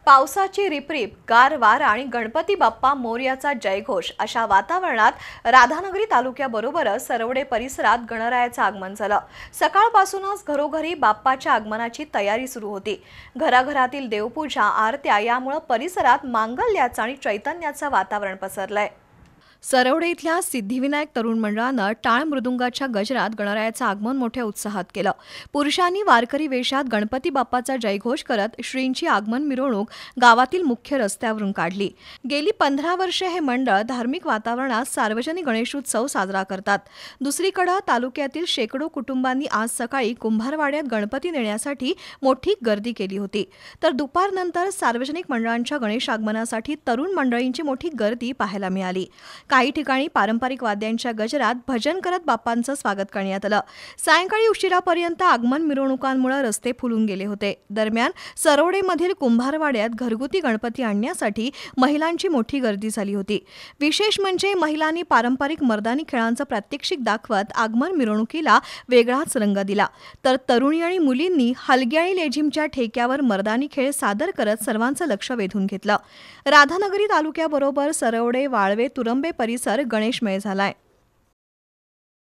पावसाची रिपरिप, गार वारा आणि गणपती बाप्पा मोरयाचा जयघोष अशा वातावरणात राधानगरी तालुक्याबरोबरच सरवडे परिसरात गणरायाचं आगमन झालं। सकाळपासूनच घरोघरी बाप्पाच्या आगमनाची तयारी सुरू होती। घराघरातील देवपूजा, आरत्या यामुळे परिसरात मांगल्याचं आणि चैतन्याचं वातावरण पसरलंय। सरवडे इथल्या सिद्धिविनायक तरुण मंडळानं टाळ मृदुंगाच्या गजरात गणरायाचं आगमन मोठ्या उत्साहात केलं। पुरुषांनी वारकरी वेशात गणपती बाप्पाचा जयघोष करत श्रींची आगमन मिरवणूक गावातील मुख्य रस्त्यावरून काढली। गेली 15 वर्षे हे मंडळ धार्मिक वातावरणात सार्वजनिक गणेशोत्सव साजरा करतात। दुसरीकडे तालुक्यातील शेकडो कुटुंबांनी आज सकाळी कुंभारवाड्यात गणपती नेण्यासाठी मोठी गर्दी केली होती। तर दुपारनंतर सार्वजनिक मंडळांच्या गणेश आगमनासाठी तरुण मंडळींची मोठी गर्दी पाहायला मिळाली। काही ठिकाणी पारंपरिक वाद्यांच्या गजरात भजन करत बाप्पांचं स्वागत करण्यात आलं। सायंकाळी उशिरापर्यंत आगमन मिरवणुकांमुळे रस्ते फुलून गेले होते। दरम्यान सरवडेमधील कुंभारवाड्यात घरगुती गणपती आणण्यासाठी महिलांची मोठी गर्दी झाली होती। विशेष म्हणजे महिलांनी पारंपरिक मर्दानी खेळांचं प्रात्यक्षिक दाखवत आगमन मिरवणुकीला वेगळाच रंग दिला। तर तरुणी आणि मुलींनी हलगी आणि लेझिमच्या ठेक्यावर मर्दानी खेळ सादर करत सर्वांचं लक्ष वेधून घेतलं। राधानगरी तालुक्याबरोबर सरवडे, वाळवे, तुरंबे परिसर गणेशमय झालाय।